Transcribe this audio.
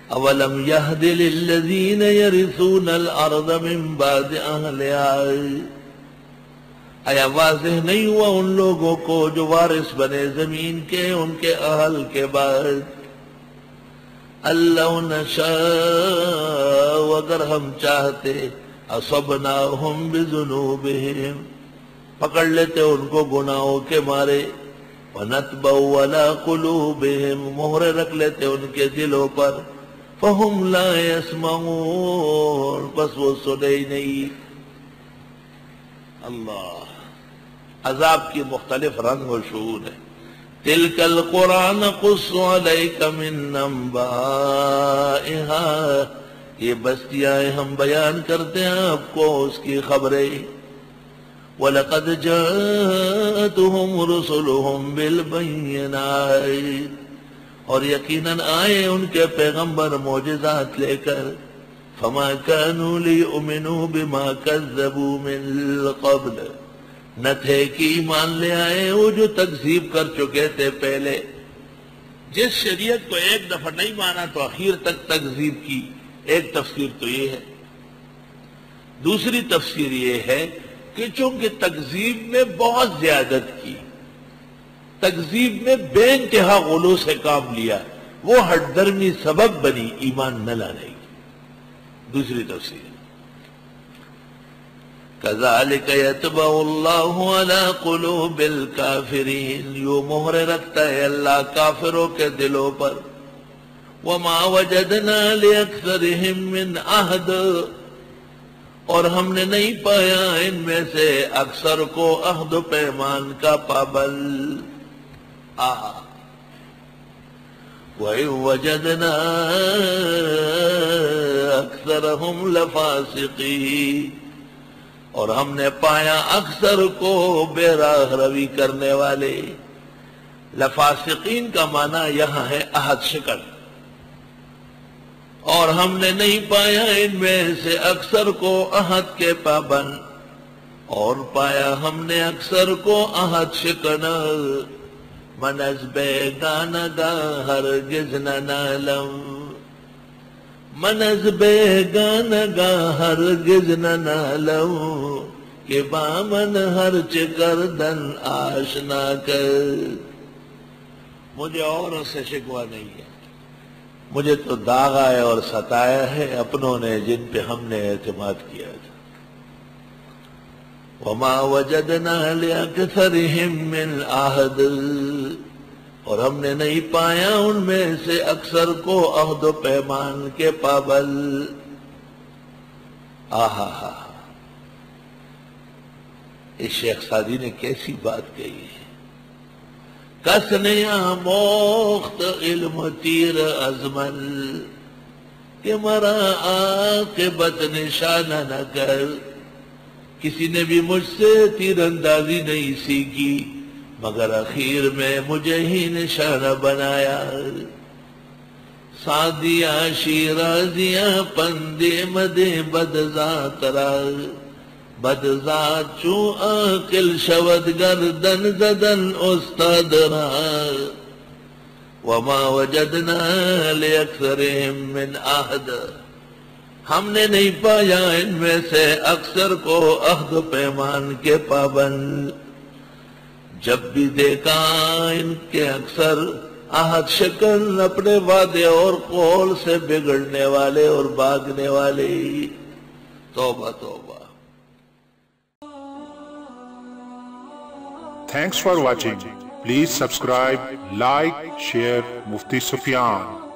اولم یہد للذین یرثون الارض من بعد اہلها، آیا واضح نہیں ہوا ان لوگوں کو جو وارث بنے زمین کے ان کے اہل کے بعد، اللہ نشاء اگر ہم چاہتے اصبناہم بذنوبہم پکڑ لیتے ان کو گناہوں کے مارے، وَنَتْبَعُ عَلَىٰ قُلُوبِهِمْ مہرے رکھ لیتے ان کے دلوں پر، فَهُمْ لَا يَسْمَعُونَ بس وہ سنے ہی نہیں۔ اللہ، عذاب کی مختلف رنگ و شعور ہے۔ تِلْكَ الْقُرَىٰ نَقُصُّ عَلَيْكَ مِنْ أَنْبَائِهَا، یہ بستیاں ہم بیان کرتے ہیں آپ کو اس کی خبریں۔ وَلَقَدْ جَاءَتْهُمْ رُسُلُهُمْ بِالْبَيِّنَاتِ، اور یقیناً آئے ان کے پیغمبر معجزات لے کر، فَمَا كَانُوا لِيُؤْمِنُوا بِمَا كَذَّبُوا مِنْ قَبْلِ، نہ تھے کہ ایمان لے آئے وہ جو تکذیب کر چکے تھے پہلے۔ جس شریعت کو ایک دفعہ نہیں مانا تو آخر تک تکذیب کی، ایک تفسیر تو یہ ہے۔ دوسری تفسیر یہ ہے کہ چونکہ تکذیب میں بہت زیادت کی، تکذیب میں بے انتہا غلو سے کام لیا، وہ ہٹ درمی سبب بنی ایمان نہ لانے کی۔ دوسری تفسیر كَذَلِكَ يَطْبَعُ اللَّهُ عَلَىٰ قُلُوبِ الْكَافِرِينَ، یوں مہرے رکھتا ہے اللہ کافروں کے دلوں پر۔ وَمَا وَجَدْنَا لِأَكْثَرِهِم مِّنْ عَهْدٍ، اور ہم نے نہیں پایا ان میں سے اکثر کو عہد و پیمان کا پابند۔ وَإِن وَجَدْنَا أَكْثَرَهُمْ لَفَاسِقِينَ، اور ہم نے پایا اکثر کو بے راہ روی کرنے والے۔ لفاسقین کا معنی یہاں ہے عہد شکن، اور ہم نے نہیں پایا ان میں سے اکثر کو عہد کے پابند، اور پایا ہم نے اکثر کو عہد شکن۔ من از بیگانگا ہرگز نہ نالم، من از بیگانگا ہرگز نہ نالم، کہ بامن ہر چکردن آشنا کر۔ مجھے اوروں سے شکوہ نہیں ہے، مجھے تو داغا ہے اور ستایا ہے اپنوں نے جن پہ ہم نے اعتماد کیا تھا۔ وَمَا وَجَدْنَا لِأَكْثَرِهِم مِّنْ عَهْدٍ، اور ہم نے نہیں پایا ان میں سے اکثر کو عہد و پیمان کے پابند۔ آہا، اس شیخ سعدی نے کیسی بات کہی ہے۔ کس نے آموخت علم تیر ازمن، کہ مرا عاقبت نشانہ نہ کر، کسی نے بھی مجھ سے تیر اندازی نہیں سیکھی مگر اخیر میں مجھے ہی نشانہ بنایا۔ سعدیاں شیرازیاں پندے مدے بدذات را، بدذات چون عاقل شود گردن زدن استاد را۔ وما وجدنا لأکثرهم من عہد، ہم نے نہیں پایا ان میں سے اکثر کو عہد و پیمان کے پابند۔ جب بھی دیکھا ان کے اکثر عہد شکن، اپنے وعدے اور قول سے بگڑنے والے اور بھاگنے والے۔ توبہ توبہ۔ Thanks for watching. Please subscribe, like, share Mufti Sufyan.